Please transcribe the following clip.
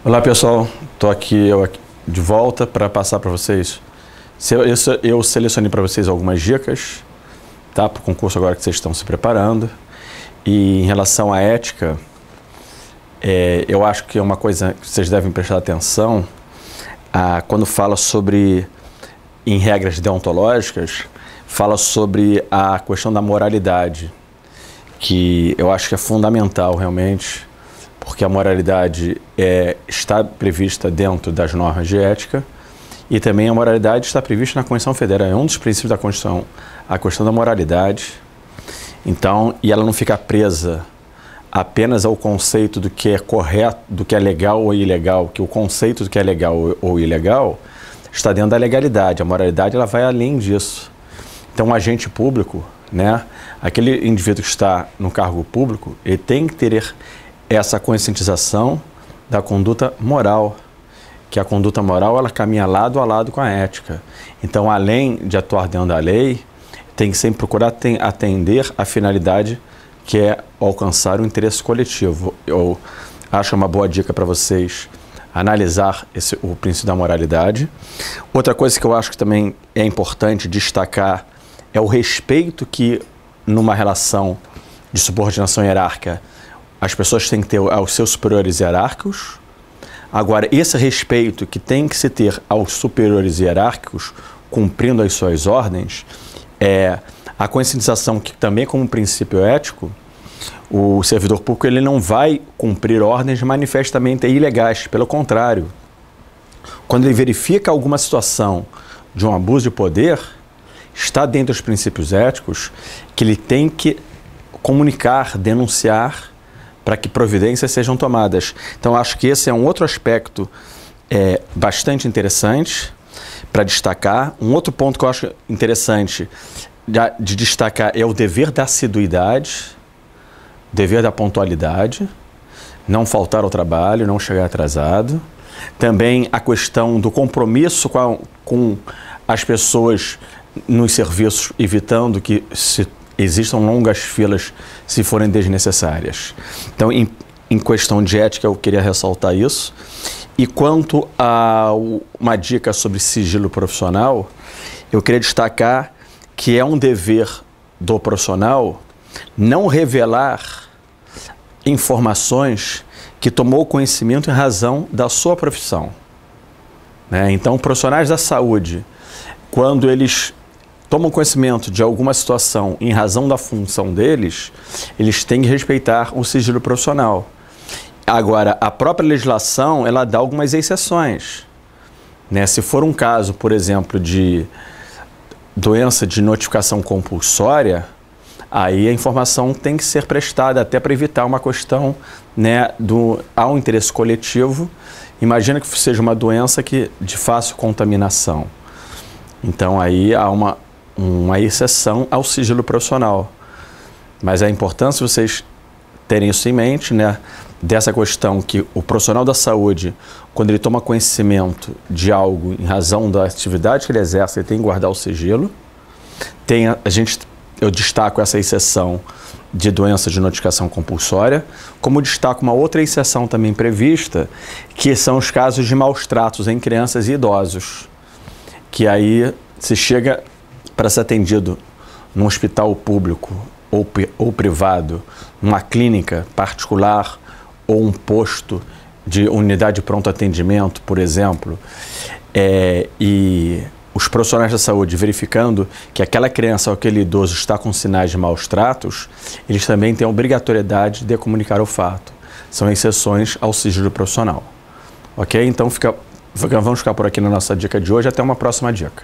Olá pessoal, estou aqui de volta para passar para vocês. Eu selecionei para vocês algumas dicas, tá, para o concurso agora que vocês estão se preparando. E em relação à ética, eu acho que é uma coisa que vocês devem prestar atenção quando fala sobre, em regras deontológicas, fala sobre a questão da moralidade, que eu acho que é fundamental realmente, porque a moralidade está prevista dentro das normas de ética e também a moralidade está prevista na Constituição Federal. É um dos princípios da Constituição, a questão da moralidade. Então, e ela não fica presa apenas ao conceito do que é correto, do que é legal ou ilegal, que o conceito do que é legal ou ilegal está dentro da legalidade. A moralidade ela vai além disso. Então, um agente público, né, aquele indivíduo que está no cargo público, ele tem que ter essa conscientização da conduta moral, que a conduta moral ela caminha lado a lado com a ética. Então, além de atuar dentro da lei, tem que sempre procurar atender a finalidade que é alcançar o interesse coletivo. Eu acho uma boa dica para vocês analisar o princípio da moralidade. Outra coisa que eu acho que também é importante destacar é o respeito que, numa relação de subordinação hierárquica, as pessoas têm que ter aos seus superiores hierárquicos. Agora, esse respeito que tem que se ter aos superiores hierárquicos, cumprindo as suas ordens, a conscientização que também como princípio ético, o servidor público ele não vai cumprir ordens manifestamente ilegais, pelo contrário. Quando ele verifica alguma situação de um abuso de poder, está dentro dos princípios éticos que ele tem que comunicar, denunciar, para que providências sejam tomadas. Então, acho que esse é um outro aspecto bastante interessante para destacar. Um outro ponto que eu acho interessante de destacar é o dever da assiduidade, dever da pontualidade, não faltar ao trabalho, não chegar atrasado. Também a questão do compromisso com as pessoas nos serviços, evitando que existam longas filas se forem desnecessárias. Então, em questão de ética, eu queria ressaltar isso. E quanto a uma dica sobre sigilo profissional, eu queria destacar que é um dever do profissional não revelar informações que tomou conhecimento em razão da sua profissão, né? Então, profissionais da saúde, quando eles tomam conhecimento de alguma situação em razão da função deles, eles têm que respeitar o sigilo profissional. Agora, a própria legislação, ela dá algumas exceções, né? Se for um caso, por exemplo, de doença de notificação compulsória, aí a informação tem que ser prestada até para evitar uma questão, né, ao interesse coletivo. Imagina que seja uma doença de fácil contaminação. Então, aí há uma exceção ao sigilo profissional. Mas é importante vocês terem isso em mente, né? Dessa questão que o profissional da saúde, quando ele toma conhecimento de algo em razão da atividade que ele exerce, ele tem que guardar o sigilo. Eu destaco essa exceção de doença de notificação compulsória, como destaco uma outra exceção também prevista, que são os casos de maus tratos em crianças e idosos, que aí se chega para ser atendido num hospital público ou privado, numa clínica particular ou um posto de unidade de pronto atendimento, por exemplo, e os profissionais da saúde verificando que aquela criança ou aquele idoso está com sinais de maus tratos, eles também têm a obrigatoriedade de comunicar o fato. São exceções ao sigilo profissional. Ok? Então, vamos ficar por aqui na nossa dica de hoje. Até uma próxima dica.